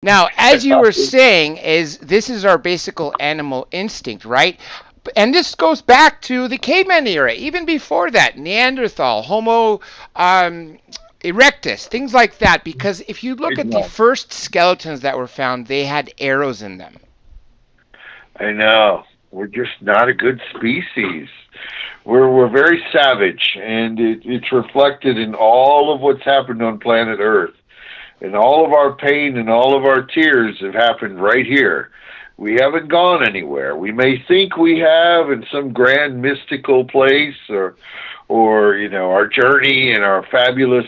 Now, as you were saying, this is our basic animal instinct, right? And this goes back to the caveman era, even before that, Neanderthal, Homo erectus, things like that. Because if you look at the first skeletons that were found, they had arrows in them. I know. We're just not a good species. We're very savage, and it's reflected in all of what's happened on planet Earth. And all of our pain and all of our tears have happened right here. We haven't gone anywhere. We may think we have in some grand mystical place, or our journey and our fabulous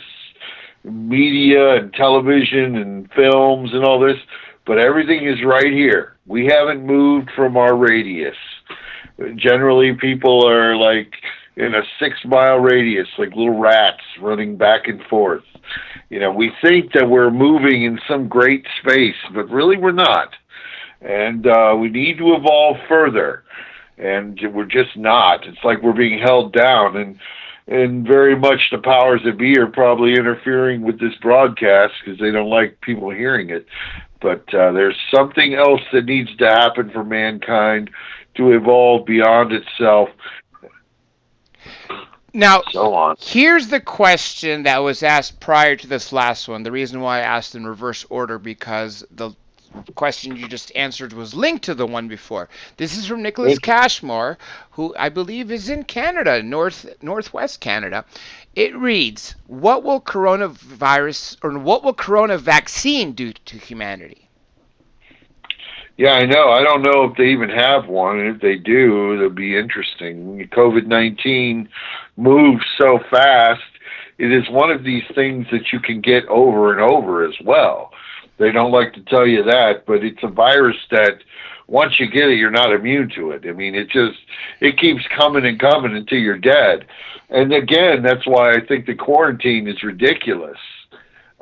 media and television and films and all this, but everything is right here. We haven't moved from our radius. Generally, people are like in a 6-mile radius, like little rats running back and forth. We think that we're moving in some great space, but really we're not. And we need to evolve further, and we're just not. It's like we're being held down, and very much the powers that be are probably interfering with this broadcast because they don't like people hearing it. But there's something else that needs to happen for mankind to evolve beyond itself. Now, so on. Here's the question that was asked prior to this last one. The reason why I asked in reverse order, because the question you just answered was linked to the one before. This is from Nicholas Cashmore, who I believe is in Canada, northwest Canada. It reads, what will corona vaccine do to humanity? Yeah, I know. I don't know if they even have one. And if they do, it'll be interesting. COVID-19 moves so fast. It is one of these things that you can get over and over as well. They don't like to tell you that, but it's a virus that once you get it, you're not immune to it. I mean, it keeps coming and coming until you're dead. And again, that's why I think the quarantine is ridiculous.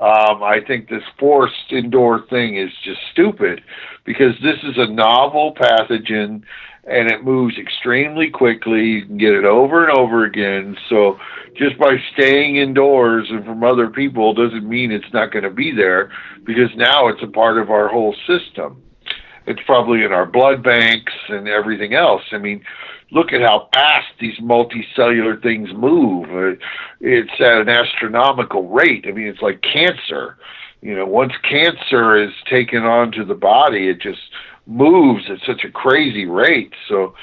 I think this forced indoor thing is just stupid because this is a novel pathogen and it moves extremely quickly. You can get it over and over again. So just by staying indoors and from other people doesn't mean it's not going to be there, because now it's a part of our whole system. It's probably in our blood banks and everything else. I mean, look at how fast these multicellular things move. It's at an astronomical rate. I mean, it's like cancer. Once cancer is taken onto the body, it just moves at such a crazy rate. So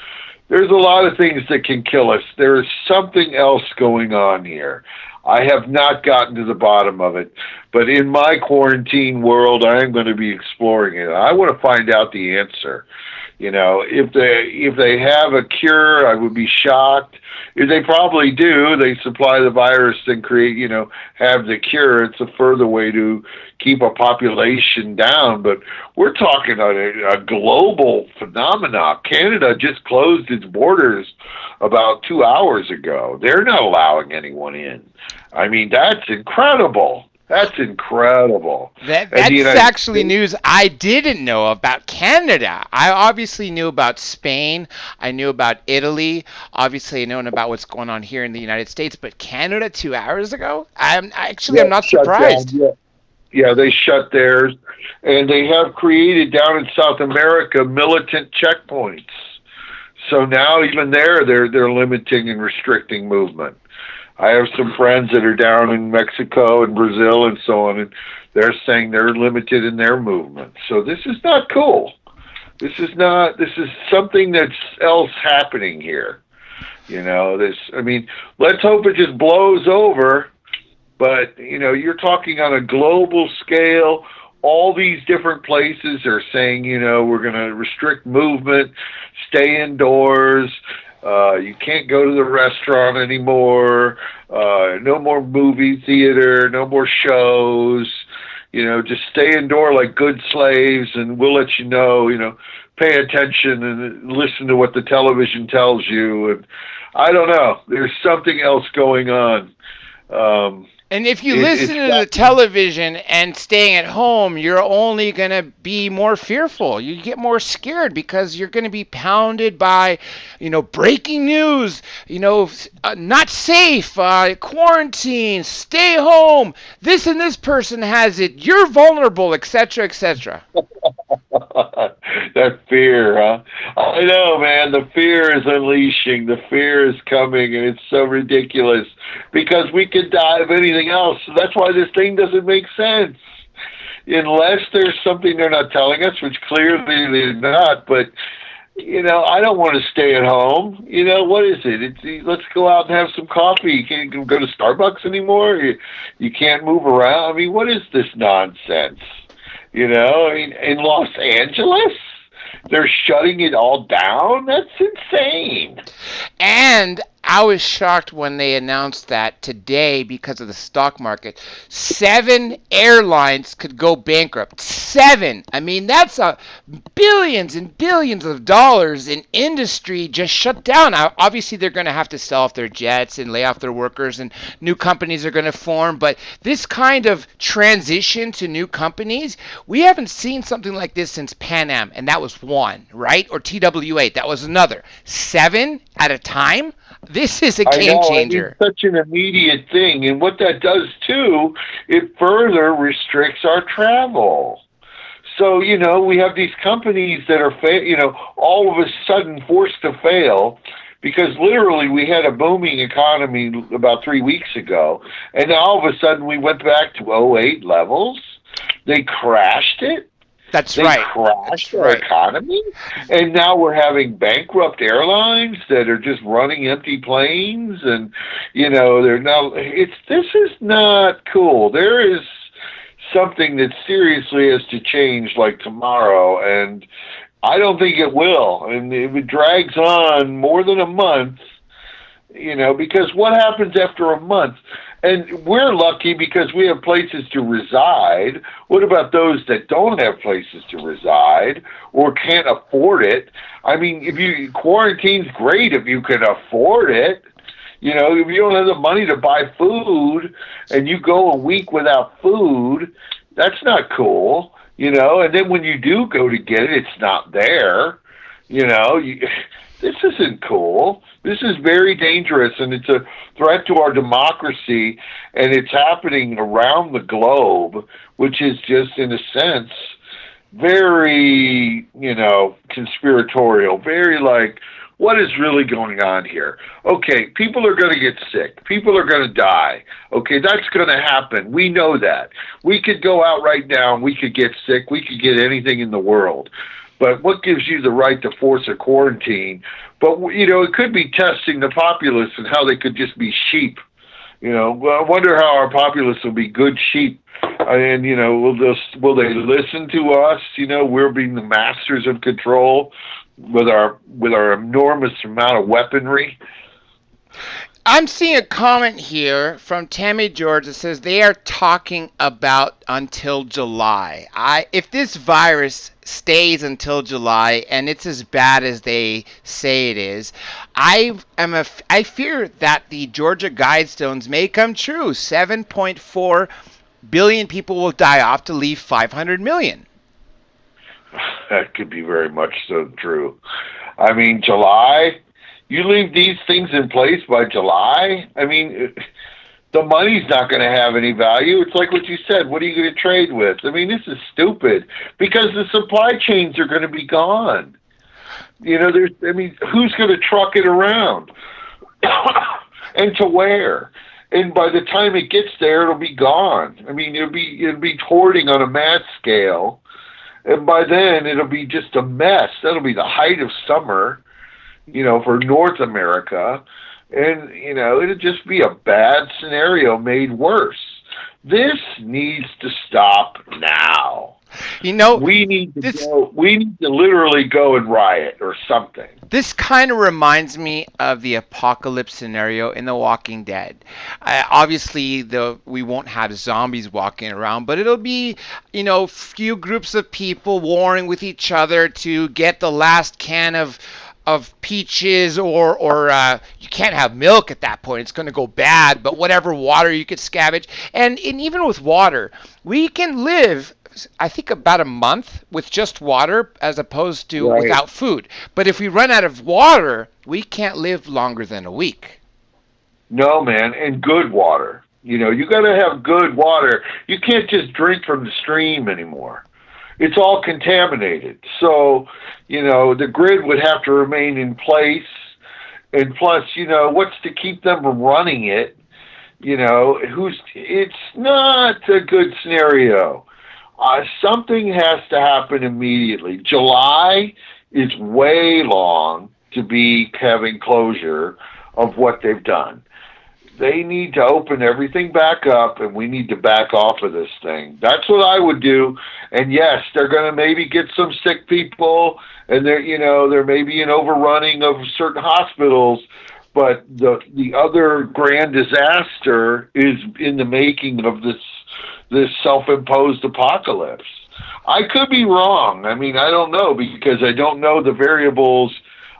there's a lot of things that can kill us. There is something else going on here. I have not gotten to the bottom of it, but in my quarantine world, I am going to be exploring it. I want to find out the answer. If they have a cure, I would be shocked. If they probably do, they supply the virus and create, have the cure. It's a further way to keep a population down. But we're talking a global phenomenon. Canada just closed its borders about 2 hours ago. They're not allowing anyone in. I mean, that's incredible. That's incredible. That's actually news I didn't know about Canada. I obviously knew about Spain. I knew about Italy. Obviously, I know about what's going on here in the United States. But Canada 2 hours ago? I'm not surprised. Yeah, they shut theirs. And they have created down in South America militant checkpoints. So now even there, they're limiting and restricting movement. I have some friends that are down in Mexico and Brazil and so on, and they're saying they're limited in their movement. So this is not cool. This is something that's else happening here. Let's hope it just blows over. But, you're talking on a global scale. All these different places are saying, we're going to restrict movement, stay indoors. You can't go to the restaurant anymore. No more movie theater. No more shows. Just stay indoor like good slaves, and we'll let you know. Pay attention and listen to what the television tells you. And I don't know. There's something else going on. And if you listen to the television and staying at home, you're only going to be more fearful. You get more scared because you're going to be pounded by, breaking news, not safe, quarantine, stay home, this and this person has it, you're vulnerable, etc., etc. That fear, huh? I know, man. The fear is unleashing. The fear is coming, and it's so ridiculous because we could die of anything else. So that's why this thing doesn't make sense. Unless there's something they're not telling us, which clearly they're not. But, I don't want to stay at home. What is it? Let's go out and have some coffee. You can't go to Starbucks anymore. You can't move around. I mean, what is this nonsense? In Los Angeles, they're shutting it all down? That's insane. And I was shocked when they announced that today because of the stock market. 7 airlines could go bankrupt. 7. I mean, that's billions and billions of dollars in industry just shut down. Now, obviously, they're going to have to sell off their jets and lay off their workers, and new companies are going to form. But this kind of transition to new companies, we haven't seen something like this since Pan Am, and that was one, right? Or TW8, that was another. 7 at a time? This is a game changer. It's such an immediate thing. And what that does, too, it further restricts our travel. So, we have these companies that are, all of a sudden forced to fail because literally we had a booming economy about 3 weeks ago. And now all of a sudden we went back to '08 levels. They crashed it. They crashed our economy, and now we're having bankrupt airlines that are just running empty planes, and they're now. This is not cool. There is something that seriously has to change, like tomorrow, and I don't think it will. And if it drags on more than a month, because what happens after a month? And we're lucky because we have places to reside. What about those that don't have places to reside or can't afford it? I mean, quarantine's great if you can afford it. If you don't have the money to buy food and you go a week without food, that's not cool. And then when you do go to get it, it's not there. This isn't cool. This is very dangerous, and it's a threat to our democracy, and it's happening around the globe, which is just, in a sense, very, conspiratorial, very like, what is really going on here? Okay, people are going to get sick. People are going to die. Okay, that's going to happen. We know that. We could go out right now and we could get sick. We could get anything in the world. But what gives you the right to force a quarantine? But, it could be testing the populace and how they could just be sheep. I wonder how our populace will be good sheep. And, will they listen to us? We're being the masters of control with our enormous amount of weaponry. I'm seeing a comment here from Tammy George that says they are talking about until July. If this virus stays until July and it's as bad as they say it is, I fear that the Georgia Guidestones may come true. 7.4 billion people will die off to leave 500 million. That could be very much so true. I mean, July. You leave these things in place by July? I mean, the money's not going to have any value. It's like what you said. What are you going to trade with? I mean, this is stupid because the supply chains are going to be gone. Who's going to truck it around? And to where? And by the time it gets there, it'll be gone. I mean, it'll be hoarding on a mass scale. And by then, it'll be just a mess. That'll be the height of summer. For North America, and, it'll just be a bad scenario made worse. This needs to stop now. We need to literally go and riot or something. This kind of reminds me of the apocalypse scenario in The Walking Dead. Obviously, we won't have zombies walking around, but it'll be, few groups of people warring with each other to get the last can of of peaches, or you can't have milk at that point. It's going to go bad. But whatever water you could scavenge, and even with water, we can live, I think, about a month with just water as opposed to Right. without food. But if we run out of water, we can't live longer than a week. No, man, and good water. You know, you got to have good water. You can't just drink from the stream anymore. It's all contaminated. So, you know, the grid would have to remain in place. And plus, you know, what's to keep them from running it? You know, it's not a good scenario. Something has to happen immediately. July is way long to be having closure of what they've done. They need to open everything back up, and we need to back off of this thing. That's what I would do. And yes, they're going to maybe get some sick people, and there may be an overrunning of certain hospitals. But the other grand disaster is in the making of this self-imposed apocalypse. I could be wrong. I mean, I don't know, because I don't know the variables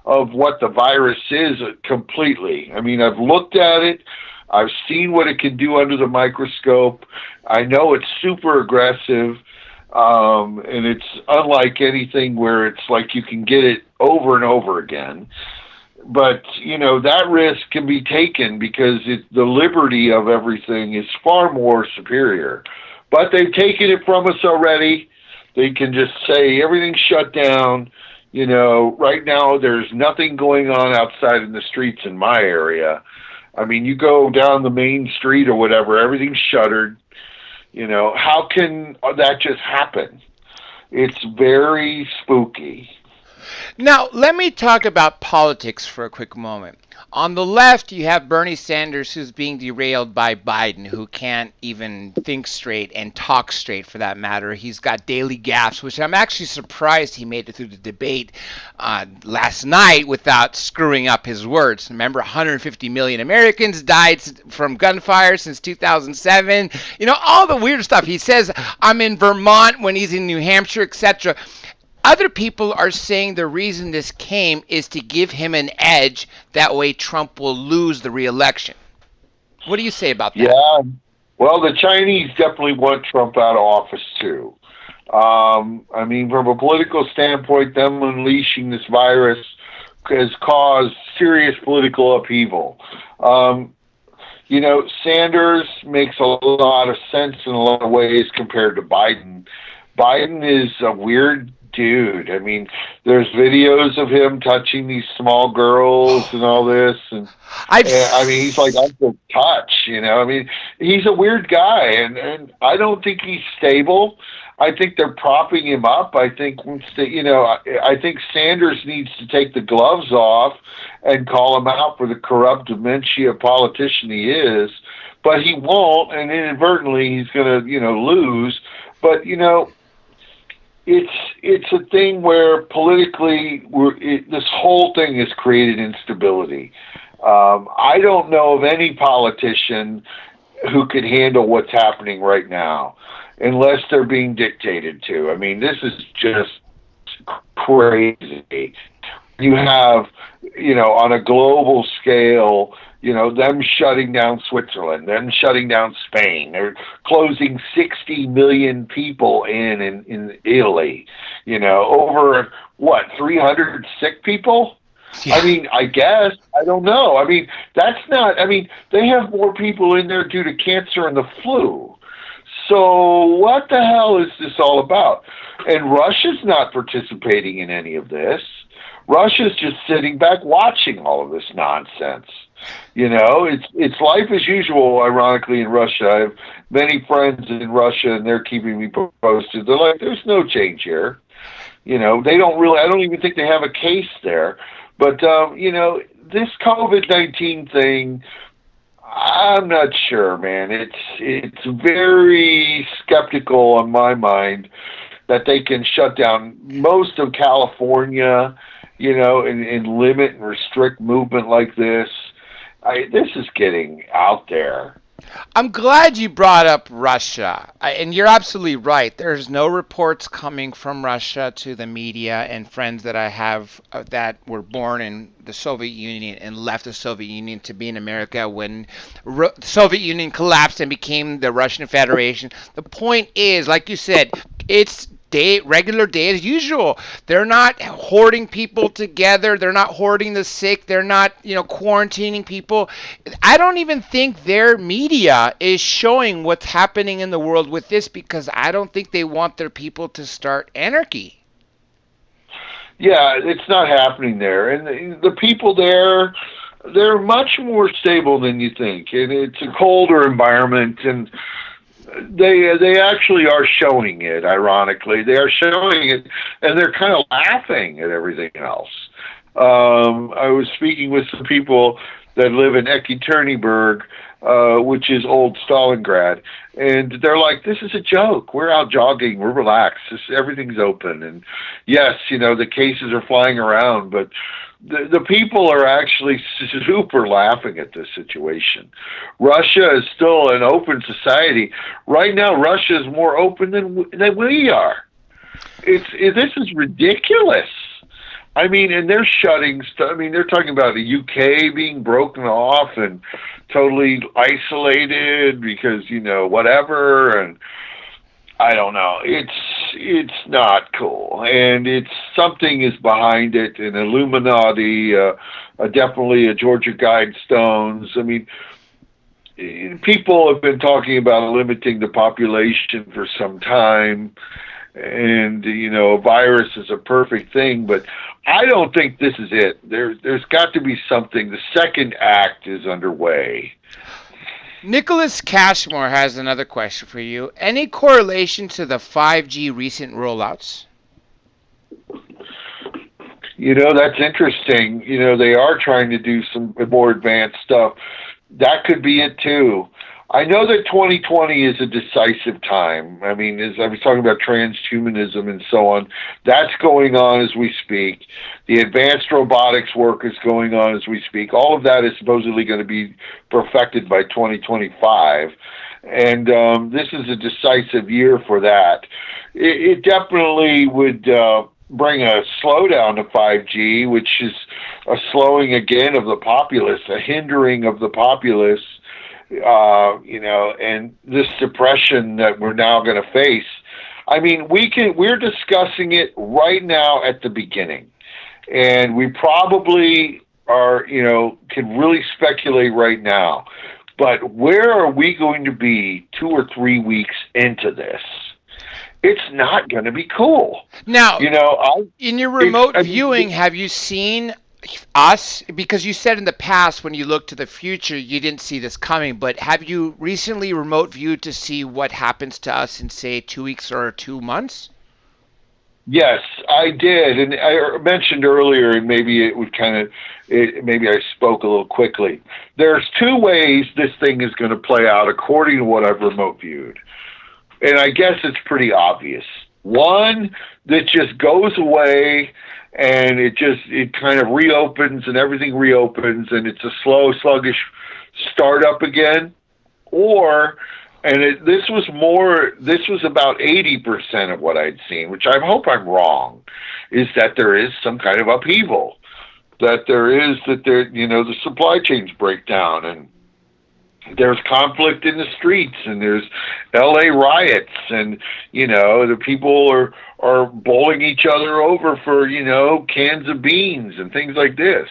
of what the virus is completely. I mean, I've looked at it. I've seen what it can do under the microscope. I know it's super aggressive, and it's unlike anything where it's like you can get it over and over again. But, you know, that risk can be taken because the liberty of everything is far more superior. But they've taken it from us already. They can just say everything's shut down. You know, right now there's nothing going on outside in the streets in my area. I mean, you go down the main street or whatever, everything's shuttered. You know, how can that just happen? It's very spooky. Now, let me talk about politics for a quick moment. On the left, you have Bernie Sanders, who's being derailed by Biden, who can't even think straight and talk straight, for that matter. He's got daily gaffes, which I'm actually surprised he made it through the debate last night without screwing up his words. Remember, 150 million Americans died from gunfire since 2007. You know, all the weird stuff. He says, I'm in Vermont when he's in New Hampshire, etc. Other people are saying the reason this came is to give him an edge. That way Trump will lose the re-election. What do you say about that? Yeah, well, the Chinese definitely want Trump out of office, too. I mean, from a political standpoint, them unleashing this virus has caused serious political upheaval. You know, Sanders makes a lot of sense in a lot of ways compared to Biden. Biden is a weird dude. I mean, there's videos of him touching these small girls and all this, and I mean, he's like Uncle Touch, you know. I mean, he's a weird guy, and I don't think he's stable. I think they're propping him up. I think I think Sanders needs to take the gloves off and call him out for the corrupt dementia politician he is, but he won't, and inadvertently he's going to lose. But it's a thing where politically this whole thing has created instability. I don't know of any politician who could handle what's happening right now unless they're being dictated to. I mean, this is just crazy. You have, on a global scale, them shutting down Switzerland, them shutting down Spain. They're closing 60 million people in Italy. Over, 300 sick people? Yeah. I mean, I guess. I don't know. I mean, they have more people in there due to cancer and the flu. So what the hell is this all about? And Russia's not participating in any of this. Russia's just sitting back watching all of this nonsense. It's life as usual, ironically, in Russia. I have many friends in Russia, and they're keeping me posted. They're like, there's no change here. They don't really, I don't even think they have a case there. But, this COVID-19 thing, I'm not sure, man. It's very skeptical on my mind that they can shut down most of California, and limit and restrict movement like this. This is getting out there. I'm glad you brought up Russia. And you're absolutely right. There's no reports coming from Russia to the media, and friends that I have that were born in the Soviet Union and left the Soviet Union to be in America when the Soviet Union collapsed and became the Russian Federation. The point is, like you said, it's regular day as usual. They're not hoarding people together. They're not hoarding the sick. They're not, quarantining people. I don't even think their media is showing what's happening in the world with this, because I don't think they want their people to start anarchy. Yeah, it's not happening there. And the people there, they're much more stable than you think. And it's a colder environment, and they actually are showing it. Ironically, they are showing it, and they're kind of laughing at everything else. I was speaking with some people that live in Ekaterinburg, which is old Stalingrad, and they're like, "This is a joke. We're out jogging. We're relaxed. Everything's open." And yes, the cases are flying around, but the people are actually super laughing at this situation. Russia is still an open society. Right now, Russia is more open than we are. This is ridiculous. I mean, and they're shutting stuff. I mean, they're talking about the UK being broken off and totally isolated because, whatever. And I don't know. It's not cool. And it's something is behind it, an Illuminati, definitely a Georgia Guidestones. I mean, people have been talking about limiting the population for some time. And, a virus is a perfect thing, but I don't think this is it. There's got to be something. The second act is underway. Nicholas Cashmore has another question for you. Any correlation to the 5G recent rollouts? That's interesting. They are trying to do some more advanced stuff. That could be it, too. I know that 2020 is a decisive time. I mean, as I was talking about transhumanism and so on, that's going on as we speak. The advanced robotics work is going on as we speak. All of that is supposedly going to be perfected by 2025. And this is a decisive year for that. It definitely would bring a slowdown to 5G, which is a slowing again of the populace, a hindering of the populace. And this depression that we're now going to face. I mean, we're discussing it right now at the beginning, and we probably are, can really speculate right now. But where are we going to be 2 or 3 weeks into this? It's not going to be cool. Now, in your remote viewing, have you seen us? Because you said in the past when you looked to the future you didn't see this coming, but have you recently remote viewed to see what happens to us in, say, 2 weeks or 2 months? Yes, I did, and I mentioned earlier, and maybe it would maybe I spoke a little quickly. There's 2 ways this thing is going to play out according to what I've remote viewed, and I guess it's pretty obvious. One that just goes away, and it kind of reopens, and everything reopens, and it's a slow, sluggish startup again. This was about 80% of what I'd seen, which I hope I'm wrong, is that there is some kind of upheaval, the supply chains break down, and there's conflict in the streets, and there's LA riots, and the people are bowling each other over for cans of beans and things like this.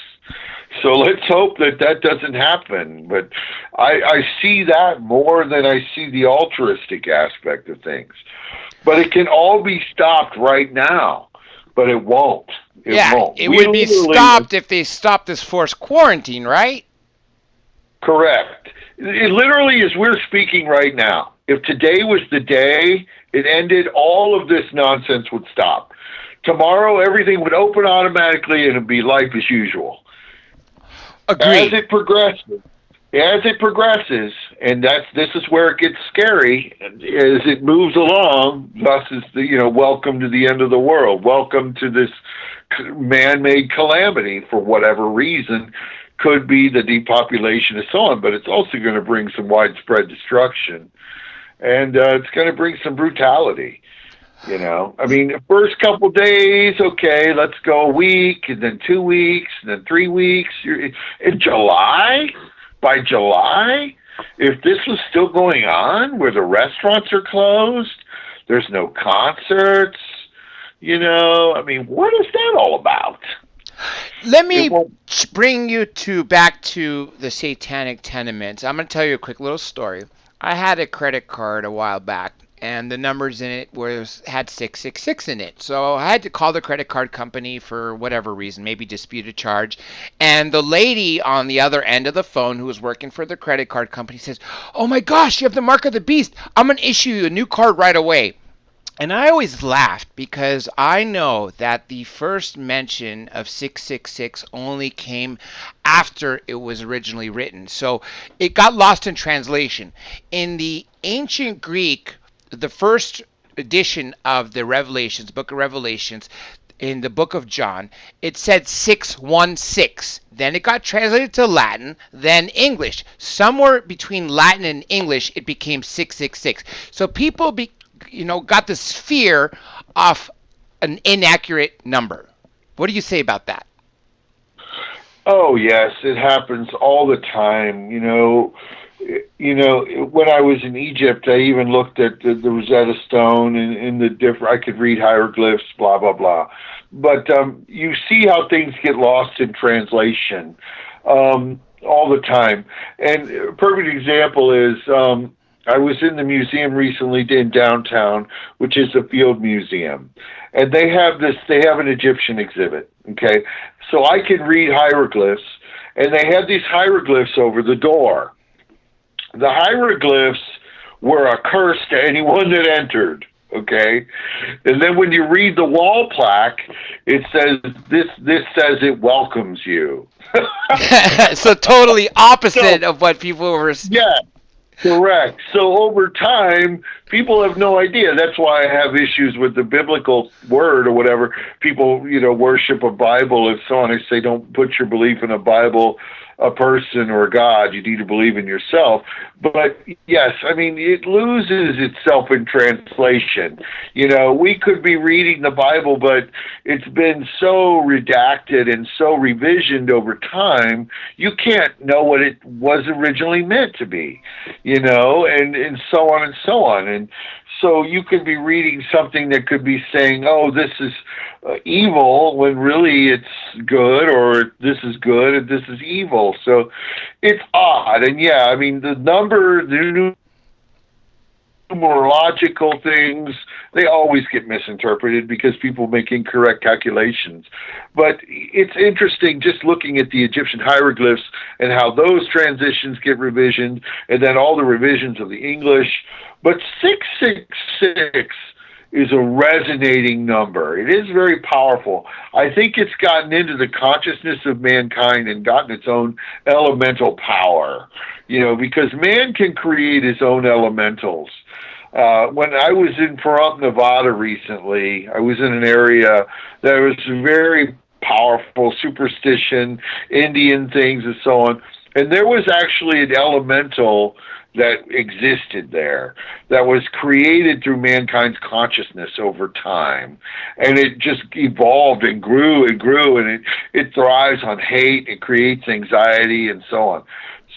So let's hope that doesn't happen. But I see that more than I see the altruistic aspect of things. But it can all be stopped right now, but it won't. It won't. It would be stopped if they stopped this forced quarantine, right? Correct. It literally, as we're speaking right now, if today was the day it ended, all of this nonsense would stop. Tomorrow, everything would open automatically, and it'd be life as usual. Agreed. As it progresses, and this is where it gets scary. As it moves along, thus is welcome to the end of the world. Welcome to this man-made calamity for whatever reason. could be the depopulation and so on, but it's also going to bring some widespread destruction. And it's going to bring some brutality. I mean, first couple days, okay, let's go a week, and then 2 weeks, and then 3 weeks. In July, by July, if this was still going on, where the restaurants are closed, there's no concerts, I mean, what is that all about? Let me bring you back to the satanic tenements. I'm going to tell you a quick little story. I had a credit card a while back, and the numbers in it had 666 in it. So I had to call the credit card company for whatever reason, maybe dispute a charge. And the lady on the other end of the phone who was working for the credit card company says, "Oh my gosh, you have the mark of the beast. I'm going to issue you a new card right away." And I always laughed because I know that the first mention of 666 only came after it was originally written. So it got lost in translation. In the ancient Greek, the first edition of the Revelations, Book of Revelations, in the book of John, it said 616. Then it got translated to Latin, then English. Somewhere between Latin and English, it became 666. So people got this fear of an inaccurate number. What do you say about that? Oh, yes, it happens all the time. When I was in Egypt, I even looked at the Rosetta Stone and the different. I could read hieroglyphs, blah blah blah. But you see how things get lost in translation all the time. And a perfect example is I was in the museum recently in downtown, which is a field museum, and they have an Egyptian exhibit. Okay, so I can read hieroglyphs, and they had these hieroglyphs over the door. The hieroglyphs were a curse to anyone that entered. Okay, and then when you read the wall plaque, it says this says it welcomes you. So totally opposite of what people were. Yeah. Correct. So over time, people have no idea. That's why I have issues with the biblical word or whatever. People, worship a Bible and so on. I say, don't put your belief in a Bible, a person, or a God. You need to believe in yourself. But yes, I mean, it loses itself in translation. We could be reading the Bible, but it's been so redacted and so revisioned over time, you can't know what it was originally meant to be, and so on and so on. And so you could be reading something that could be saying, oh, this is evil, when really it's good, or this is good and this is evil. So it's odd. And yeah, I mean, the numerological things, they always get misinterpreted because people make incorrect calculations. But it's interesting just looking at the Egyptian hieroglyphs and how those transitions get revisioned, and then all the revisions of the English. But 666 is a resonating number. It is very powerful. I think it's gotten into the consciousness of mankind and gotten its own elemental power, because man can create his own elementals. When I was in Pahrump, Nevada recently, I was in an area that was very powerful, superstition, Indian things and so on. And there was actually an elemental that existed there, that was created through mankind's consciousness over time. And it just evolved and grew, and it thrives on hate, it creates anxiety and so on.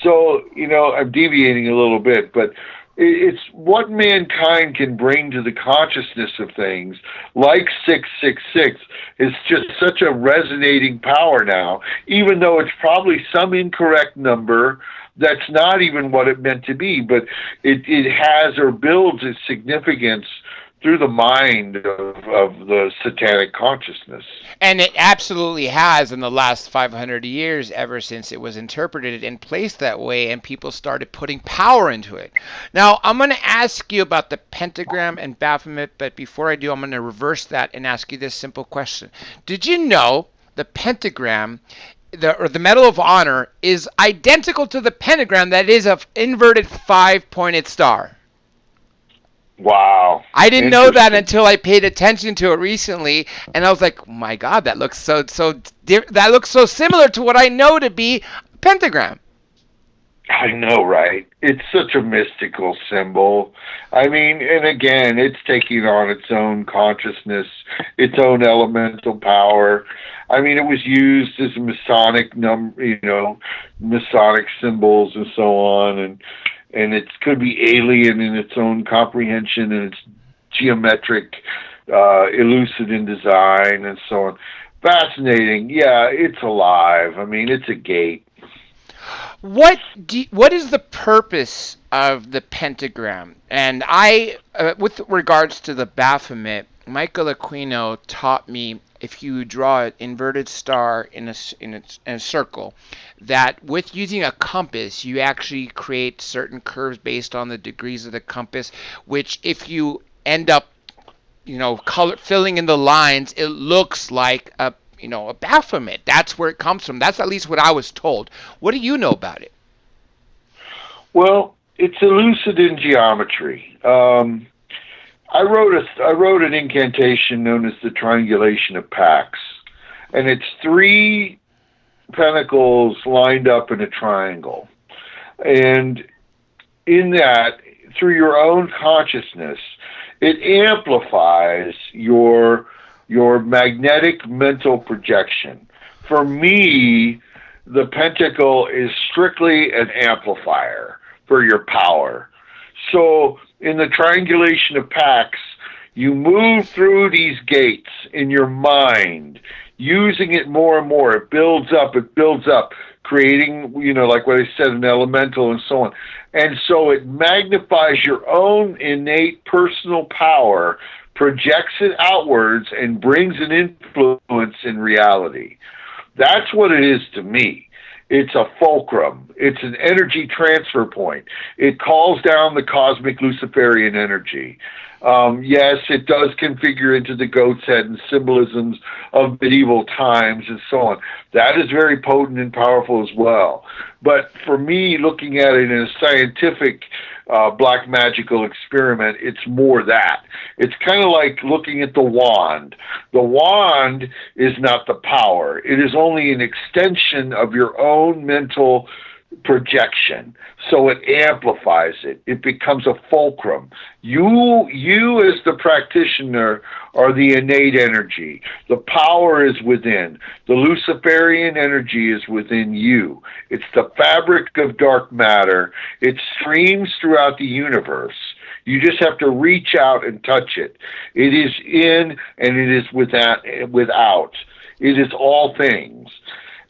So, I'm deviating a little bit, but it's what mankind can bring to the consciousness of things, like 666, is just such a resonating power now, even though it's probably some incorrect number that's not even what it meant to be, but it has or builds its significance through the mind of the satanic consciousness. And it absolutely has in the last 500 years, ever since it was interpreted and placed that way, and people started putting power into it. Now, I'm going to ask you about the pentagram and Baphomet, but before I do, I'm going to reverse that and ask you this simple question. Did you know the pentagram, the Medal of Honor, is identical to the pentagram that is an inverted 5-pointed star? Wow. I didn't know that until I paid attention to it recently, and I was like, oh my God, that looks so similar to what I know to be Pentagram. I know, right? It's such a mystical symbol. I mean, and again, it's taking on its own consciousness, its own elemental power. I mean, it was used as a Masonic Masonic symbols and so on, and it could be alien in its own comprehension and its geometric, elucid in design and so on. Fascinating. Yeah, it's alive. I mean, it's a gate. What is the purpose of the pentagram? And with regards to the Baphomet, Michael Aquino taught me if you draw an inverted star in a circle, that with using a compass, you actually create certain curves based on the degrees of the compass, which if you end up filling in the lines, it looks like a Baphomet. That's where it comes from. That's at least what I was told. What do you know about it? Well, it's elucid in geometry. I wrote an incantation known as the triangulation of Pax, and it's 3 pentacles lined up in a triangle. And in that, through your own consciousness, it amplifies your magnetic mental projection. For me, the pentacle is strictly an amplifier for your power. So in the triangulation of Pax, you move through these gates in your mind, using it more and more. It builds up, creating, like what I said, an elemental and so on. And so it magnifies your own innate personal power, projects it outwards, and brings an influence in reality. That's what it is to me. It's a fulcrum. It's an energy transfer point. It calls down the cosmic Luciferian energy. Yes, it does configure into the goat's head and symbolisms of medieval times and so on. That is very potent and powerful as well. But for me, looking at it in a scientific black magical experiment, it's more that. It's kind of like looking at the wand. The wand is not the power. It is only an extension of your own mental projection. So it amplifies it. It becomes a fulcrum. You as the practitioner are the innate energy. The power is within. The Luciferian energy is within you. It's the fabric of dark matter. It streams throughout the universe. You just have to reach out and touch it. It is in and it is without. It is all things.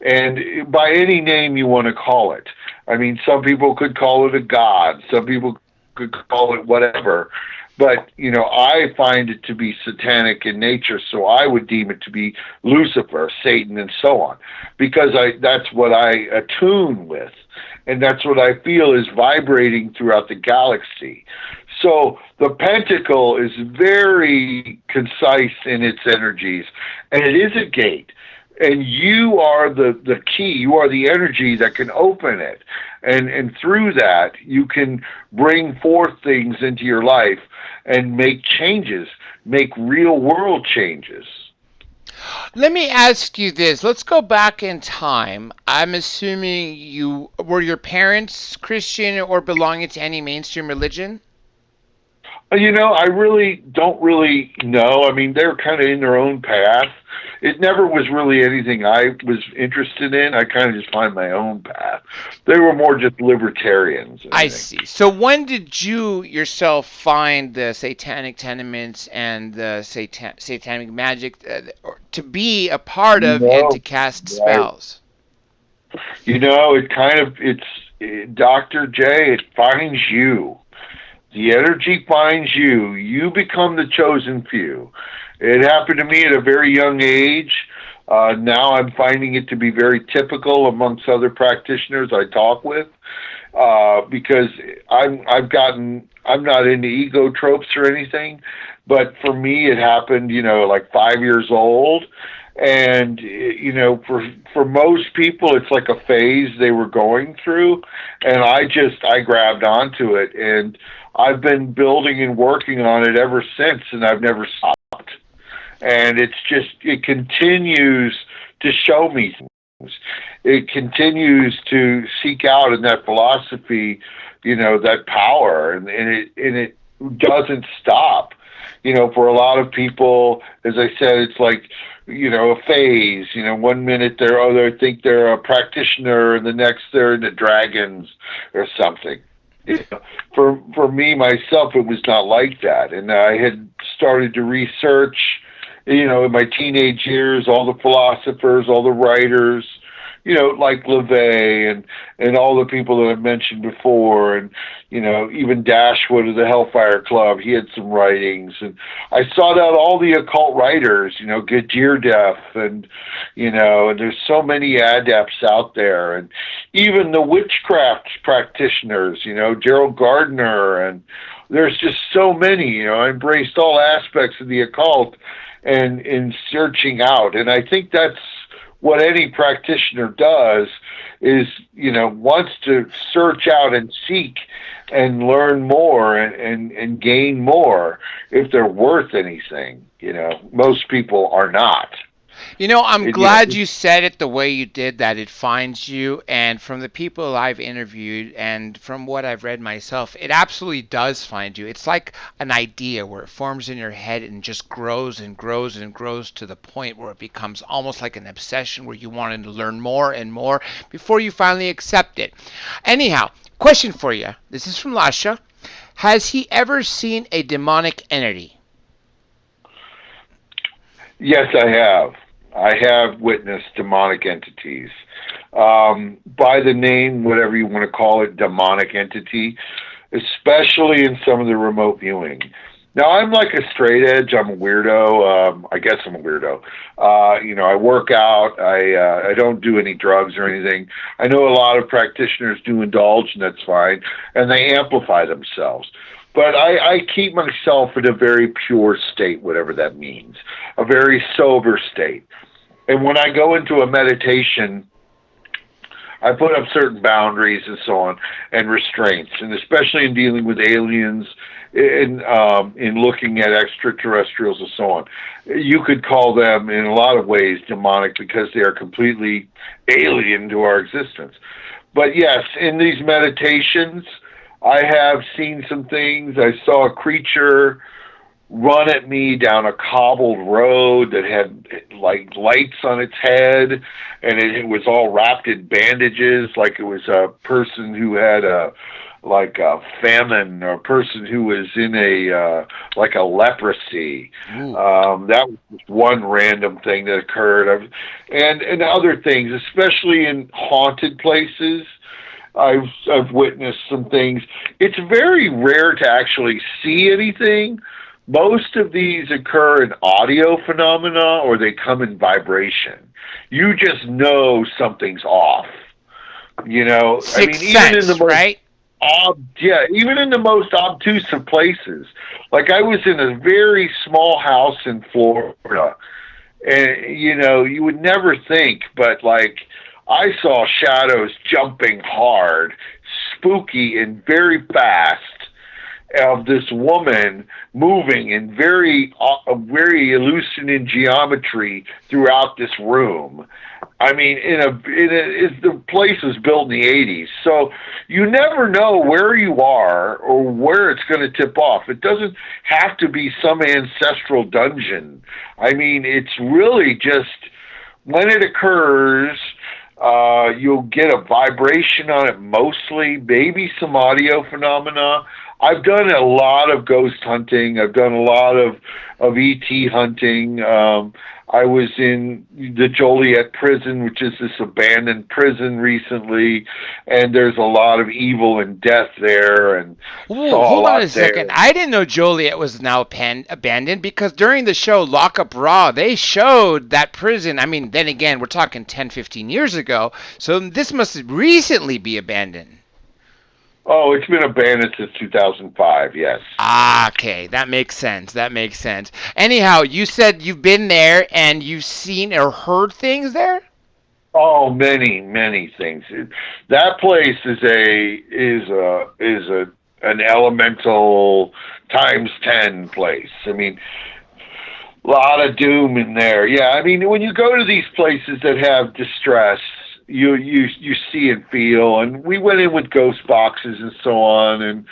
And by any name you want to call it. I mean, some people could call it a god. Some people could call it whatever. But, I find it to be satanic in nature, so I would deem it to be Lucifer, Satan, and so on. Because that's what I attune with. And that's what I feel is vibrating throughout the galaxy. So the pentacle is very concise in its energies. And it is a gate. And you are the key. You are the energy that can open it. And through that, you can bring forth things into your life and make changes, make real world changes. Let me ask you this. Let's go back in time. I'm assuming were your parents Christian or belonging to any mainstream religion? I really don't really know. I mean, they're kind of in their own path. It never was really anything I was interested in. I kind of just find my own path. They were more just libertarians. I see. So when did you yourself find the satanic tenements and the satanic magic to be a part of and to cast spells? It's Dr. J, it finds you. The energy finds you. You become the chosen few. It happened to me at a very young age. Now I'm finding it to be very typical amongst other practitioners I talk with, because I'm not into ego tropes or anything, but for me it happened, like 5 years old. And, for most people, it's like a phase they were going through. And I grabbed onto it, and I've been building and working on it ever since, and I've never stopped. And it continues to show me It continues to seek out in that philosophy, that power, and it doesn't stop. For a lot of people, as I said, it's like, a phase. 1 minute they think they're a practitioner, and the next they're into dragons or something. For me, myself, it was not like that. And I had started to research, in my teenage years, all the philosophers, all the writers, like LaVey and all the people that I've mentioned before, and, even Dashwood of the Hellfire Club, he had some writings. And I sought out all the occult writers, Gurdjieff, and there's so many adepts out there, and even the witchcraft practitioners, Gerald Gardner, and there's just so many. I embraced all aspects of the occult and in searching out. And I think that's what any practitioner does, is, wants to search out and seek and learn more and gain more if they're worth anything. Most people are not. I'm glad you said it the way you did, that it finds you. And from the people I've interviewed and from what I've read myself, it absolutely does find you. It's like an idea where it forms in your head and just grows and grows and grows to the point where it becomes almost like an obsession, where you want to learn more and more before you finally accept it. Anyhow, question for you. This is from Lasha. Has he ever seen a demonic entity? Yes, I have. I have witnessed demonic entities. By the name, whatever you want to call it, demonic entity, especially in some of the remote viewing. Now, I'm like a straight edge. I'm a weirdo. I guess I'm a weirdo. I work out. I don't do any drugs or anything. I know a lot of practitioners do indulge, and that's fine, and they amplify themselves. But I keep myself in a very pure state, whatever that means, a very sober state. And when I go into a meditation, I put up certain boundaries and so on, and restraints, and especially in dealing with aliens, in looking at extraterrestrials and so on. You could call them, in a lot of ways, demonic, because they are completely alien to our existence. But yes, in these meditations, I have seen some things. I saw a creature run at me down a cobbled road that had like lights on its head, and it was all wrapped in bandages, like it was a person who had a famine, or a person who was in a leprosy. That was just one random thing that occurred. And other things, especially in haunted places. I've witnessed some things. It's very rare to actually see anything. Most of these occur in audio phenomena, or they come in vibration. You just know something's off. Sixth sense, even in the most, right? Even in the most obtuse of places. Like, I was in a very small house in Florida, and you would never think, but I saw shadows jumping hard, spooky and very fast, of this woman moving in very hallucinant geometry throughout this room. I mean, the place was built in the 80s, so you never know where you are or where it's going to tip off. It doesn't have to be some ancestral dungeon. I mean, it's really just when it occurs. You'll get a vibration on it mostly, maybe some audio phenomena. I've done a lot of ghost hunting. I've done a lot of ET hunting. I was in the Joliet Prison, which is this abandoned prison recently, and there's a lot of evil and death there. And hold on a second. I didn't know Joliet was now abandoned, because during the show Lock Up Raw, they showed that prison. I mean, then again, we're talking 10, 15 years ago, so this must recently be abandoned. Oh, it's been abandoned since 2005, yes. Okay, that makes sense. Anyhow, you said you've been there and you've seen or heard things there? Oh, many things. That place is an elemental times 10 place. I mean, A lot of doom in there. Yeah, I mean, when you go to these places that have distress, you see and feel. And we went in with ghost boxes and so on, and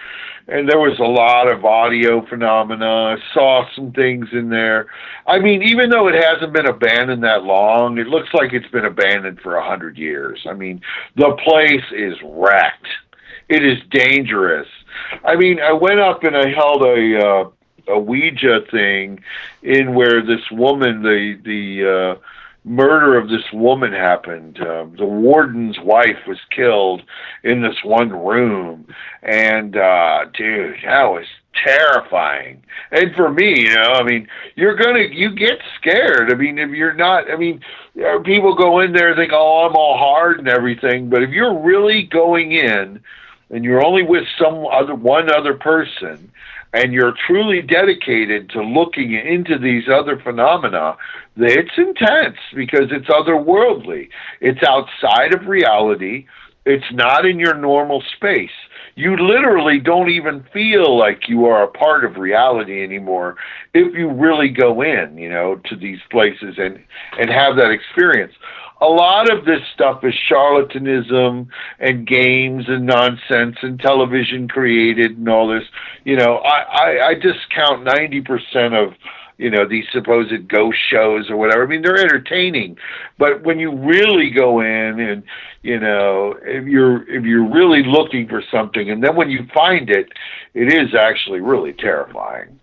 there was a lot of audio phenomena. I saw some things in there. I mean, even though it hasn't been abandoned that long, it looks like it's been abandoned for 100 years. I mean, the place is wrecked. It is dangerous. I mean, I went up and I held a Ouija thing in where this woman, the murder of this woman happened. The warden's wife was killed in this one room, and dude, that was terrifying. And for me, I mean, you get scared. I mean, if you're not, I mean, people go in there and think, oh, I'm all hard and everything, but if you're really going in and you're only with one other person, and you're truly dedicated to looking into these other phenomena, it's intense because it's otherworldly. It's outside of reality. It's not in your normal space. You literally don't even feel like you are a part of reality anymore if you really go in, to these places and have that experience. A lot of this stuff is charlatanism and games and nonsense and television created and all this. I discount 90% of these supposed ghost shows or whatever. I mean, they're entertaining, but when you really go in and if you're really looking for something, and then when you find it, it is actually really terrifying.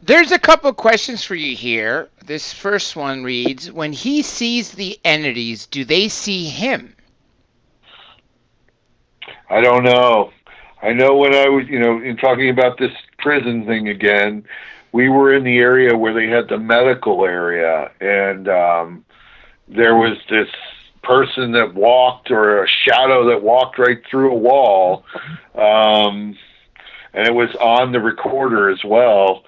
There's a couple questions for you here. This first one reads, when he sees the entities, do they see him? I don't know. I know when I was, in talking about this prison thing again, we were in the area where they had the medical area, and there was this person that walked, or a shadow that walked right through a wall, and it was on the recorder as well.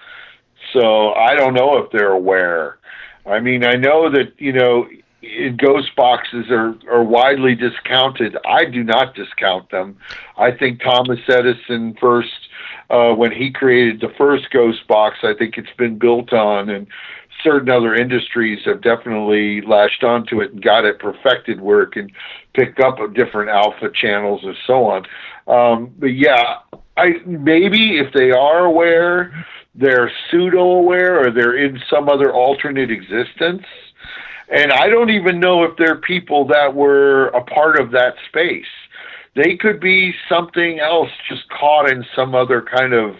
So I don't know if they're aware. I mean, I know that, ghost boxes are widely discounted. I do not discount them. I think Thomas Edison first, when he created the first ghost box, I think it's been built on, and certain other industries have definitely latched onto it and got it perfected where it can pick up different alpha channels and so on. But yeah, maybe if they are aware, they're pseudo-aware, or they're in some other alternate existence. And I don't even know if they're people that were a part of that space. They could be something else, just caught in some other kind of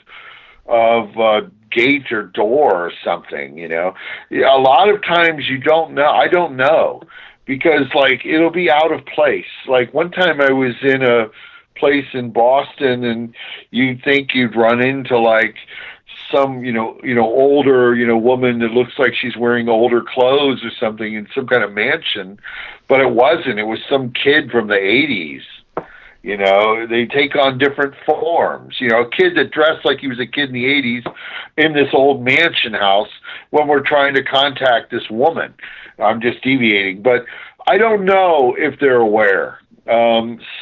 gate or door or something, A lot of times you don't know. I don't know, because, it'll be out of place. Like, one time I was in a place in Boston, and you'd think you'd run into, some, older, woman that looks like she's wearing older clothes or something in some kind of mansion, but it wasn't. It was some kid from the 80s. They take on different forms. A kid that dressed like he was a kid in the 80s in this old mansion house when we're trying to contact this woman. I'm just deviating, but I don't know if they're aware.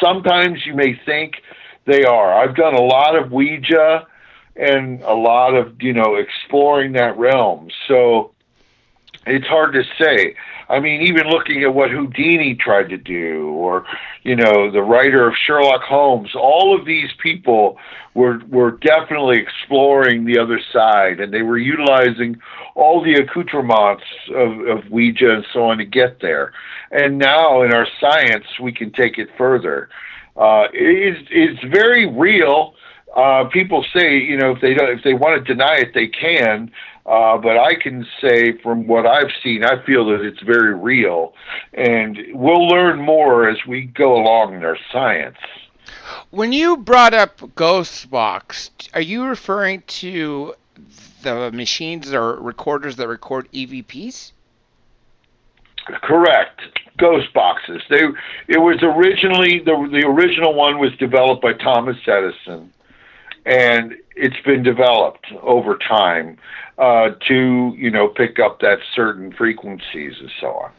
Sometimes you may think they are. I've done a lot of Ouija and a lot of, exploring that realm. So it's hard to say. I mean, even looking at what Houdini tried to do, or, the writer of Sherlock Holmes, all of these people were definitely exploring the other side, and they were utilizing all the accoutrements of Ouija and so on to get there. And now in our science, we can take it further. It's very real. People say, if they want to deny it, they can. But I can say from what I've seen, I feel that it's very real, and we'll learn more as we go along in our science. When you brought up Ghost Box, are you referring to the machines or recorders that record EVPs? Correct. Ghost boxes. It was originally the original one was developed by Thomas Edison, and it's been developed over time to pick up that certain frequencies and so on.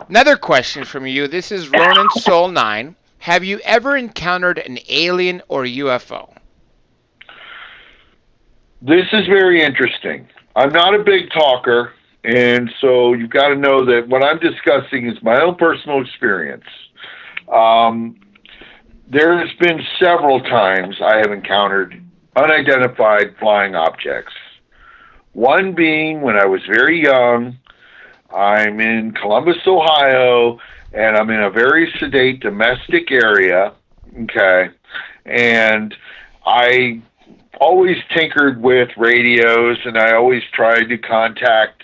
Another question from you. This is Ronan Soul 9. Have you ever encountered an alien or UFO? This is very interesting. I'm not a big talker, and so you've got to know that what I'm discussing is my own personal experience. Um, There's been several times I have encountered unidentified flying objects. One being when I was very young. I'm in Columbus, Ohio, and I'm in a very sedate domestic area. Okay. And I always tinkered with radios, and I always tried to contact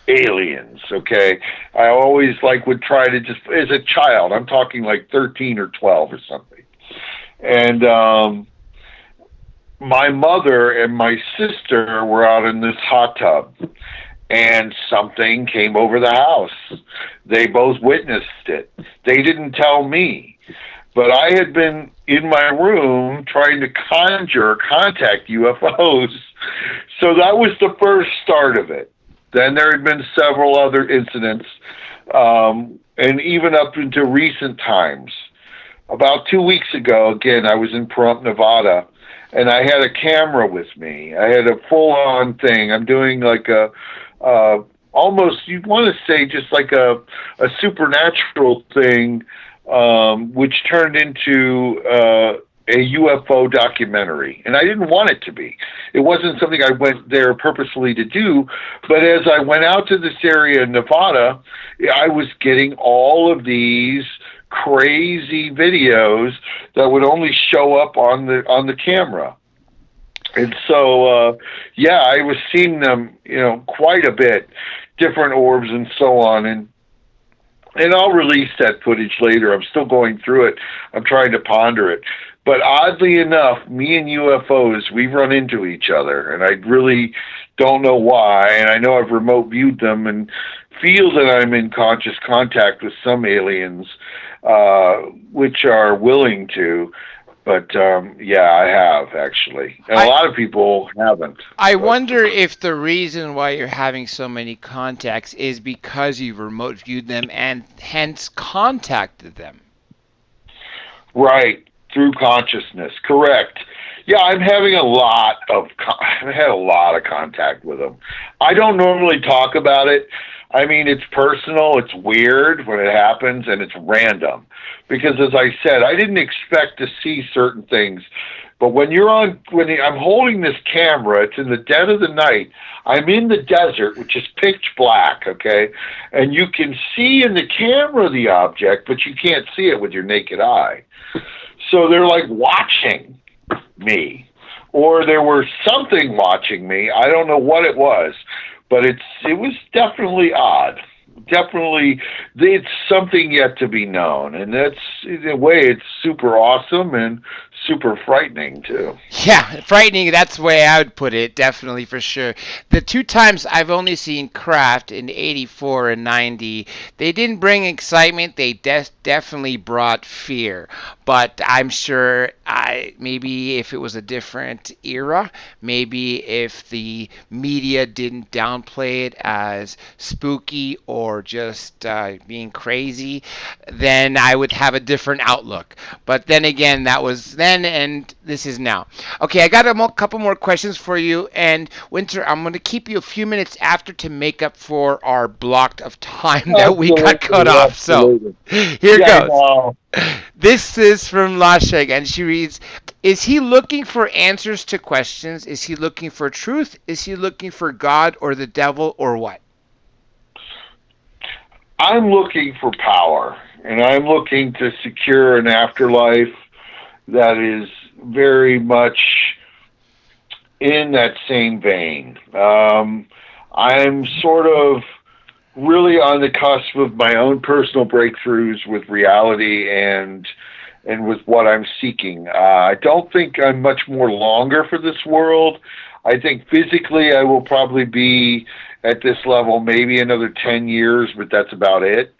aliens. Okay. I always would try to just, as a child, I'm talking like 13 or 12 or something. And my mother and my sister were out in this hot tub, and something came over the house. They both witnessed it. They didn't tell me, but I had been in my room trying to contact UFOs. So that was the first start of it. Then there had been several other incidents, and even up into recent times. About 2 weeks ago, again, I was in Pahrump, Nevada, and I had a camera with me. I had a full-on thing. I'm doing like a almost, you'd want to say just like a supernatural thing, which turned into a UFO documentary. And I didn't want it to be. It wasn't something I went there purposefully to do, but as I went out to this area in Nevada, I was getting all of these crazy videos that would only show up on the camera. And so, yeah, I was seeing them, quite a bit, different orbs and so on. And I'll release that footage later. I'm still going through it. I'm trying to ponder it. But oddly enough, me and UFOs, we've run into each other, and I really don't know why. And I know I've remote viewed them and feel that I'm in conscious contact with some aliens, which are willing to. But, yeah, I have, actually. And a lot of people haven't. I wonder if the reason why you're having so many contacts is because you've remote viewed them and hence contacted them. Right, through consciousness, correct. Yeah, I've had a lot of contact with them. I don't normally talk about it. I mean, it's personal, it's weird when it happens, and it's random. Because as I said, I didn't expect to see certain things. But when I'm holding this camera, it's in the dead of the night. I'm in the desert, which is pitch black, okay? And you can see in the camera the object, but you can't see it with your naked eye. So they're like watching me. Or there was something watching me. I don't know what it was. But it was definitely odd. Definitely, it's something yet to be known. And that's, in a way, it's super awesome and super frightening, too. Yeah, frightening, that's the way I would put it, definitely, for sure. The two times I've only seen craft in 84 and 90, they didn't bring excitement, they definitely brought fear. But I'm sure maybe if it was a different era, maybe if the media didn't downplay it as spooky or just being crazy, then I would have a different outlook. But then again, that was then and this is now. Okay, I got a couple more questions for you. And Winter, I'm going to keep you a few minutes after to make up for our block of time that we got cut off. So here goes. This is from Laake, and she reads, is he looking for answers to questions? Is he looking for truth? Is he looking for God or the devil or what? I'm looking for power, and I'm looking to secure an afterlife that is very much in that same vein. I'm sort of really on the cusp of my own personal breakthroughs with reality and with what I'm seeking. I don't think I'm much more longer for this world. I think physically I will probably be at this level maybe another 10 years, but that's about it.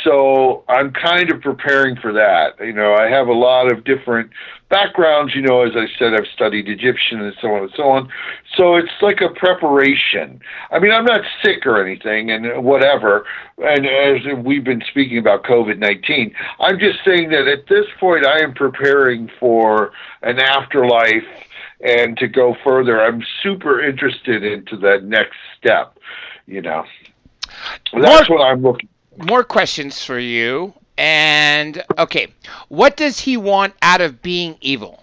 So I'm kind of preparing for that. I have a lot of different backgrounds. As I said, I've studied Egyptian and so on and so on. So it's like a preparation. I mean, I'm not sick or anything and whatever. And as we've been speaking about COVID-19, I'm just saying that at this point I am preparing for an afterlife and to go further. I'm super interested into that next step, you know. That's what I'm looking for. More questions for you. And, okay, what does he want out of being evil?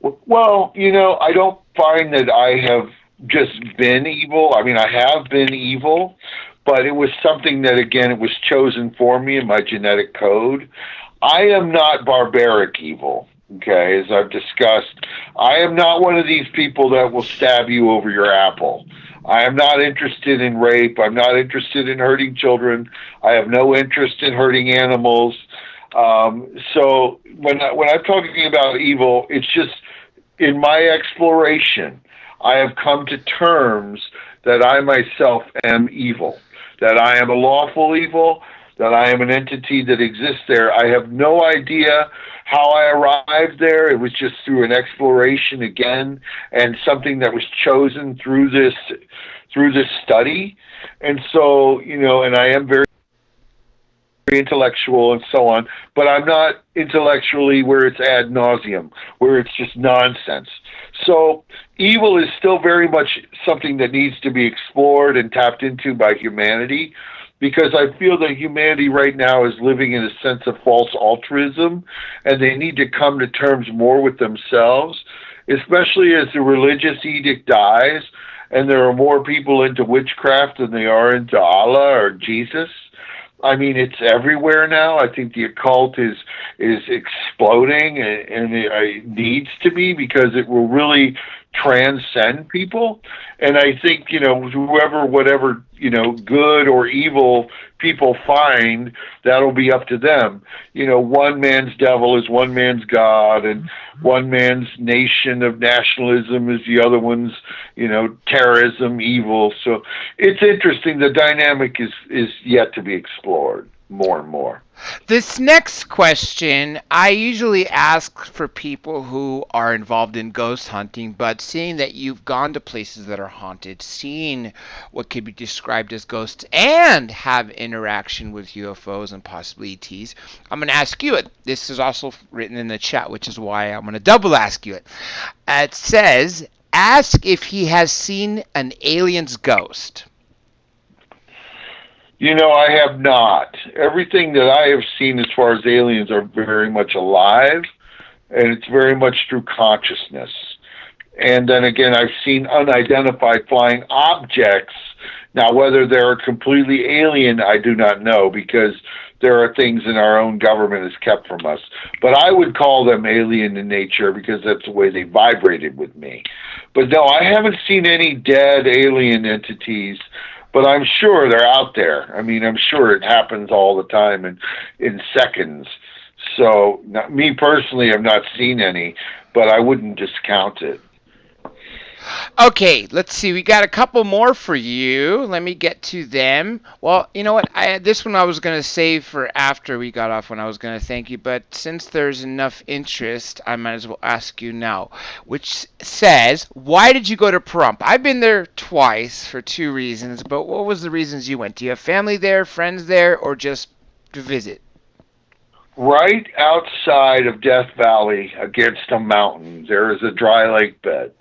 Well, you know, I don't find that I have just been evil. I mean, I have been evil, but it was something that, again, it was chosen for me in my genetic code. I am not barbaric evil, okay, as I've discussed. I am not one of these people that will stab you over your apple. I am not interested in rape. I'm not interested in hurting children. I have no interest in hurting animals. So when I'm talking about evil, it's just in my exploration, I have come to terms that I myself am evil, that I am a lawful evil, that I am an entity that exists there. I have no idea how I arrived there. It was just through an exploration again, and something that was chosen through this study. And so, you know, and I am very intellectual and so on, but I'm not intellectually where it's ad nauseum, where it's just nonsense. So evil is still very much something that needs to be explored and tapped into by humanity, because I feel that humanity right now is living in a sense of false altruism, and they need to come to terms more with themselves, especially as the religious edict dies and there are more people into witchcraft than they are into Allah or Jesus. I mean, it's everywhere now. I think the occult is exploding, and it needs to be, because it will really transcend people. And I think, you know, whatever, you know, good or evil people find, that'll be up to them. You know, one man's devil is one man's God, and one man's nation of nationalism is the other one's, you know, terrorism, evil. So it's interesting. The dynamic is yet to be explored more and more. This next question, I usually ask for people who are involved in ghost hunting, but seeing that you've gone to places that are haunted, seeing what could be described as ghosts, and have interaction with UFOs and possibly ETs, I'm going to ask you it. This is also written in the chat, which is why I'm going to double ask you it. It says, ask if he has seen an alien's ghost. You know, I have not. Everything that I have seen as far as aliens are very much alive, and it's very much through consciousness. And then again, I've seen unidentified flying objects. Now, whether they're completely alien, I do not know, because there are things in our own government is kept from us. But I would call them alien in nature, because that's the way they vibrated with me. But no, I haven't seen any dead alien entities. But I'm sure they're out there. I mean, I'm sure it happens all the time in seconds. So, me personally, I've not seen any, but I wouldn't discount it. Okay, let's see. We got a couple more for you. Let me get to them. Well, you know what? This one I was going to save for after we got off, when I was going to thank you. But since there's enough interest, I might as well ask you now. Which says, why did you go to Pahrump? I've been there twice for 2 reasons. But what was the reasons you went? Do you have family there, friends there, or just to visit? Right outside of Death Valley, against a mountain, there is a dry lake bed.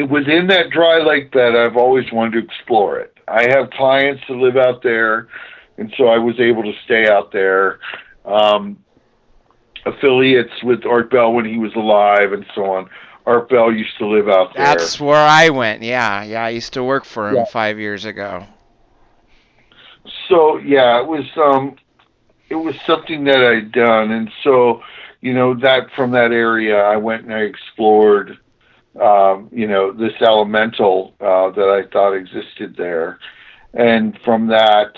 Within that dry lake bed, I've always wanted to explore it. I have clients that live out there, and so I was able to stay out there. Affiliates with Art Bell when he was alive and so on. Art Bell used to live out there. That's where I went, yeah. I used to work for him 5 years ago. So, yeah, it was something that I'd done. And so, you know, that from that area, I went and I explored you know, this elemental that I thought existed there. And from that,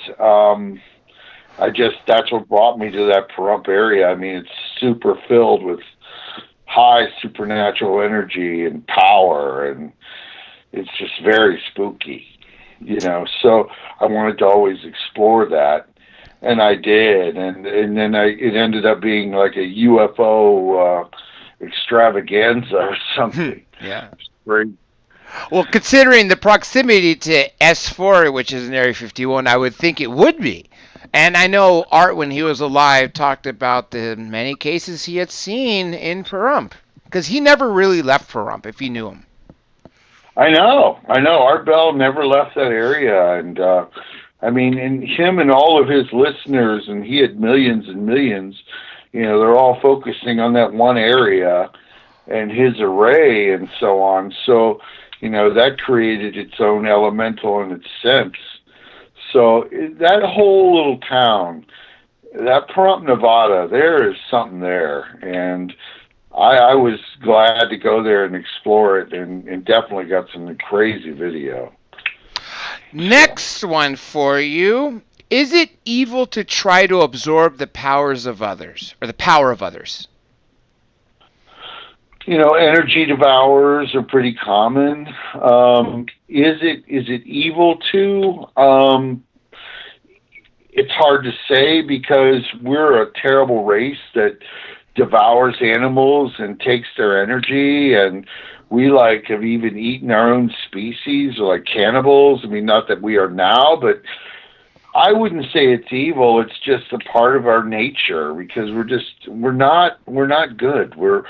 that's what brought me to that Pahrump area. I mean, it's super filled with high supernatural energy and power, and it's just very spooky, you know. So I wanted to always explore that, and I did. And then it ended up being like a UFO extravaganza or something. Yeah. Great. Well, considering the proximity to S4, which is in Area 51, I would think it would be. And I know Art, when he was alive, talked about the many cases he had seen in Pahrump. Because he never really left Pahrump, if you knew him. I know. Art Bell never left that area, and I mean, and him and all of his listeners, and he had millions and millions. They're all focusing on that one area and his array and so on. So, that created its own elemental in its sense. So that whole little town, that Pahrump, Nevada, there is something there, and I was glad to go there and explore it, and definitely got some crazy video. Next one for you. Is it evil to try to absorb the powers of others, or the power of others? Energy devourers are pretty common. Is it evil to? It's hard to say, because we're a terrible race that devours animals and takes their energy, and we have even eaten our own species, or like cannibals. I mean, not that we are now, but I wouldn't say it's evil. It's just a part of our nature, because we're not good. We're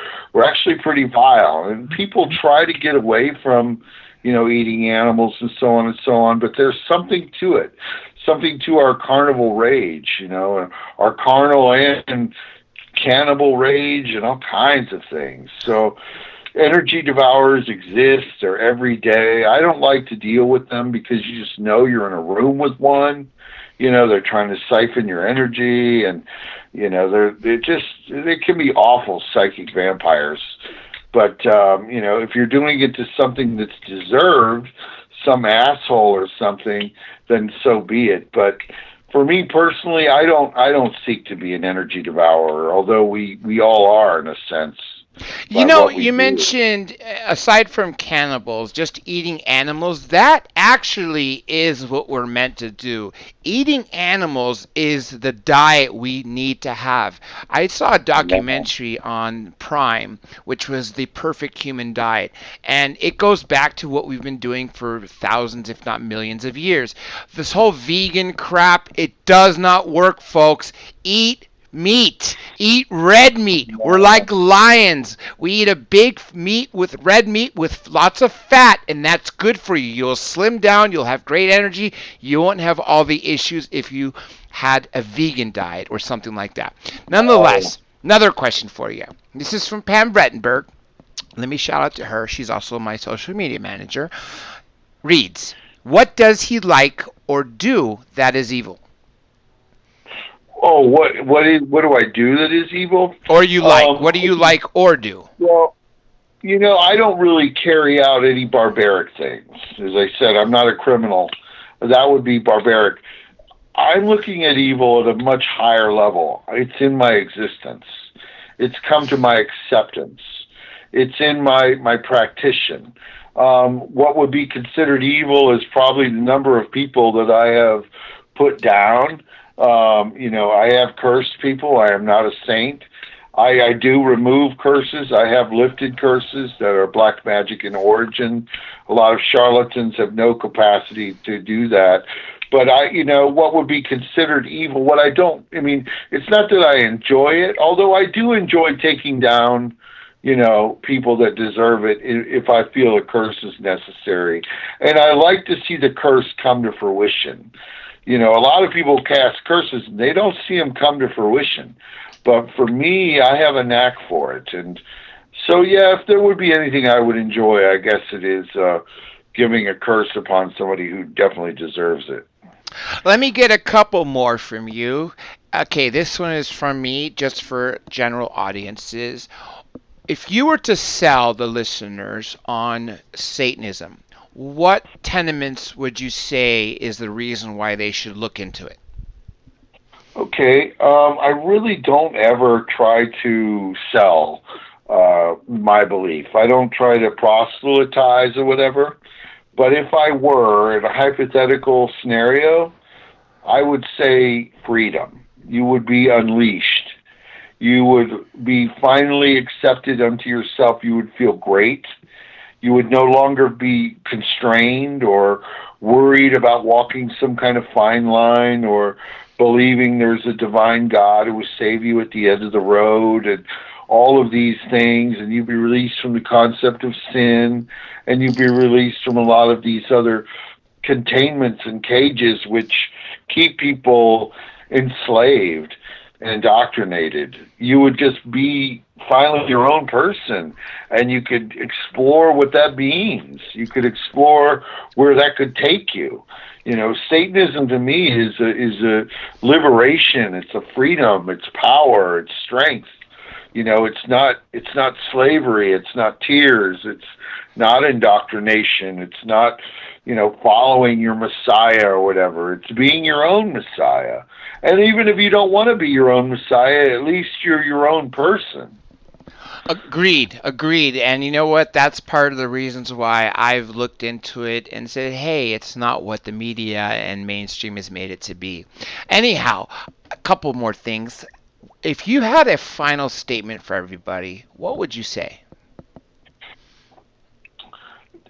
actually pretty vile, and people try to get away from eating animals and so on, but there's something to it, something to our carnival rage, our carnal and cannibal rage, and all kinds of things. So energy devourers exist. They're every day. I don't like to deal with them, because you just know you're in a room with one. They're trying to siphon your energy, and they can be awful psychic vampires. But if you're doing it to something that's deserved, some asshole or something, then so be it. But for me personally, I don't seek to be an energy devourer, although we all are in a sense. You mentioned, aside from cannibals, just eating animals. That actually is what we're meant to do. Eating animals is the diet we need to have. I saw a documentary on Prime, which was the perfect human diet. And it goes back to what we've been doing for thousands, if not millions of years. This whole vegan crap, it does not work, folks. Eat meat. Eat red meat. We're like lions. We eat a big red meat with lots of fat, and that's good for you. You'll slim down. You'll have great energy. You won't have all the issues if you had a vegan diet or something like that. Nonetheless, another question for you. This is from Pam Brettenberg. Let me shout out to her. She's also my social media manager. Reads, what does he like or do that is evil? Oh, what do I do that is evil? Or you like? What do you like or do? Well, I don't really carry out any barbaric things. As I said, I'm not a criminal. That would be barbaric. I'm looking at evil at a much higher level. It's in my existence. It's come to my acceptance. It's in my practitioner. What would be considered evil is probably the number of people that I have put down. I have cursed people. I am not a saint. I do remove curses. I have lifted curses that are black magic in origin. A lot of charlatans have no capacity to do that. But what would be considered evil, it's not that I enjoy it, although I do enjoy taking down, people that deserve it if I feel a curse is necessary. And I like to see the curse come to fruition. A lot of people cast curses and they don't see them come to fruition. But for me, I have a knack for it. And so, yeah, if there would be anything I would enjoy, I guess it is giving a curse upon somebody who definitely deserves it. Let me get a couple more from you. Okay, this one is from me, just for general audiences. If you were to sell the listeners on Satanism, what tenements would you say is the reason why they should look into it? Okay, I really don't ever try to sell my belief. I don't try to proselytize or whatever. But if I were in a hypothetical scenario, I would say freedom. You would be unleashed. You would be finally accepted unto yourself. You would feel great. You would no longer be constrained or worried about walking some kind of fine line or believing there's a divine God who will save you at the end of the road and all of these things, and you'd be released from the concept of sin, and you'd be released from a lot of these other containments and cages which keep people enslaved and indoctrinated. You would just be finally your own person, and you could explore what that means. You could explore where that could take you. You know, Satanism to me is a liberation. It's a freedom. It's power. It's strength. You know, it's not slavery. It's not tears. It's not indoctrination. It's not, you know, following your Messiah or whatever. It's being your own Messiah. And even if you don't want to be your own Messiah, at least you're your own person. Agreed. And you know what? That's part of the reasons why I've looked into it and said, hey, it's not what the media and mainstream has made it to be. Anyhow, a couple more things. If you had a final statement for everybody, what would you say?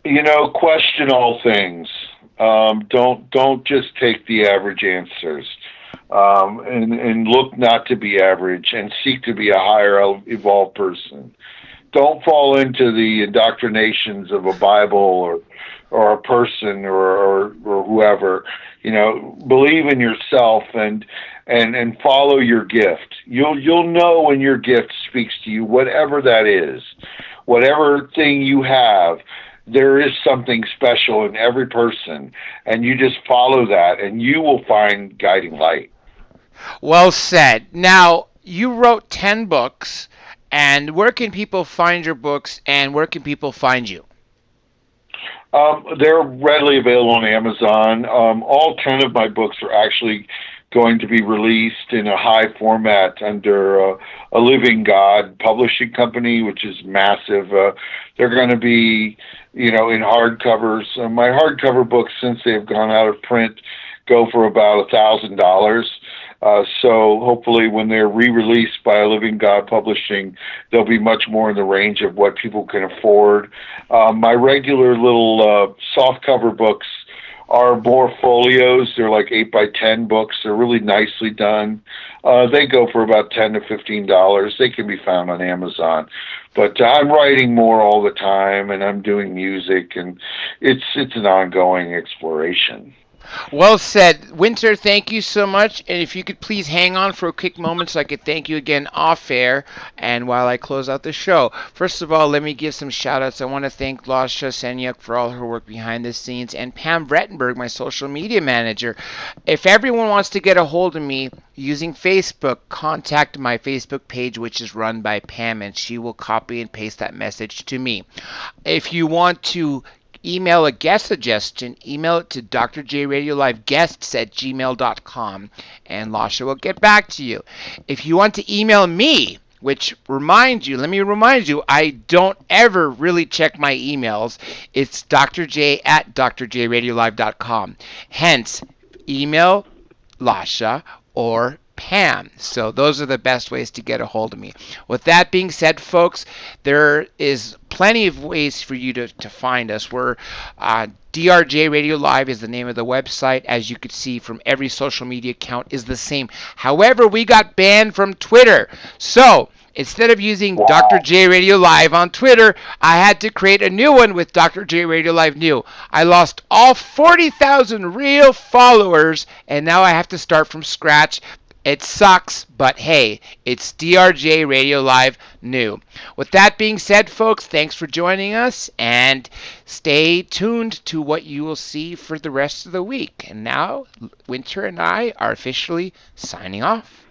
You know, question all things. Don't just take the average answers. And look not to be average, and seek to be a higher evolved person. Don't fall into the indoctrinations of a Bible or a person or whoever. You know, believe in yourself and follow your gift. You'll know when your gift speaks to you, whatever that is, whatever thing you have. There is something special in every person, and you just follow that, and you will find guiding light. Well said. Now, you wrote 10 books, and where can people find your books, and where can people find you? They're readily available on Amazon. All 10 of my books are actually going to be released in a high format under a Living God publishing company, which is massive. They're going to be, you know, in hardcovers. My hardcover books, since they've gone out of print, go for about $1,000. So hopefully when they're re-released by a Living God Publishing, they'll be much more in the range of what people can afford. My regular little softcover books are more folios. They're like 8x10 books. They're really nicely done. They go for about $10 to $15. They can be found on Amazon. But I'm writing more all the time, and I'm doing music, and it's an ongoing exploration. Well said. Winter, thank you so much. And if you could please hang on for a quick moment so I could thank you again off air and while I close out the show. First of all, let me give some shout outs. I want to thank Lasha Senyuk for all her work behind the scenes and Pam Brettenberg, my social media manager. If everyone wants to get a hold of me using Facebook, contact my Facebook page, which is run by Pam, and she will copy and paste that message to me. If you want to email a guest suggestion, email it to drjradioliveguests@gmail.com, and Lasha will get back to you. If you want to email me, which let me remind you, I don't ever really check my emails. It's drj@drjradiolive.com. Hence, email Lasha or Pam. So those are the best ways to get a hold of me. With that being said, folks, there is plenty of ways for you to find us. We're DRJ Radio Live is the name of the website. As you could see from every social media account is the same. However, we got banned from Twitter. So instead of using Dr. J Radio Live on Twitter, I had to create a new one with Dr. J Radio Live New. I lost all 40,000 real followers, and now I have to start from scratch. It sucks, but hey, it's DRJ Radio Live New. With that being said, folks, thanks for joining us, and stay tuned to what you will see for the rest of the week. And now, Winter and I are officially signing off.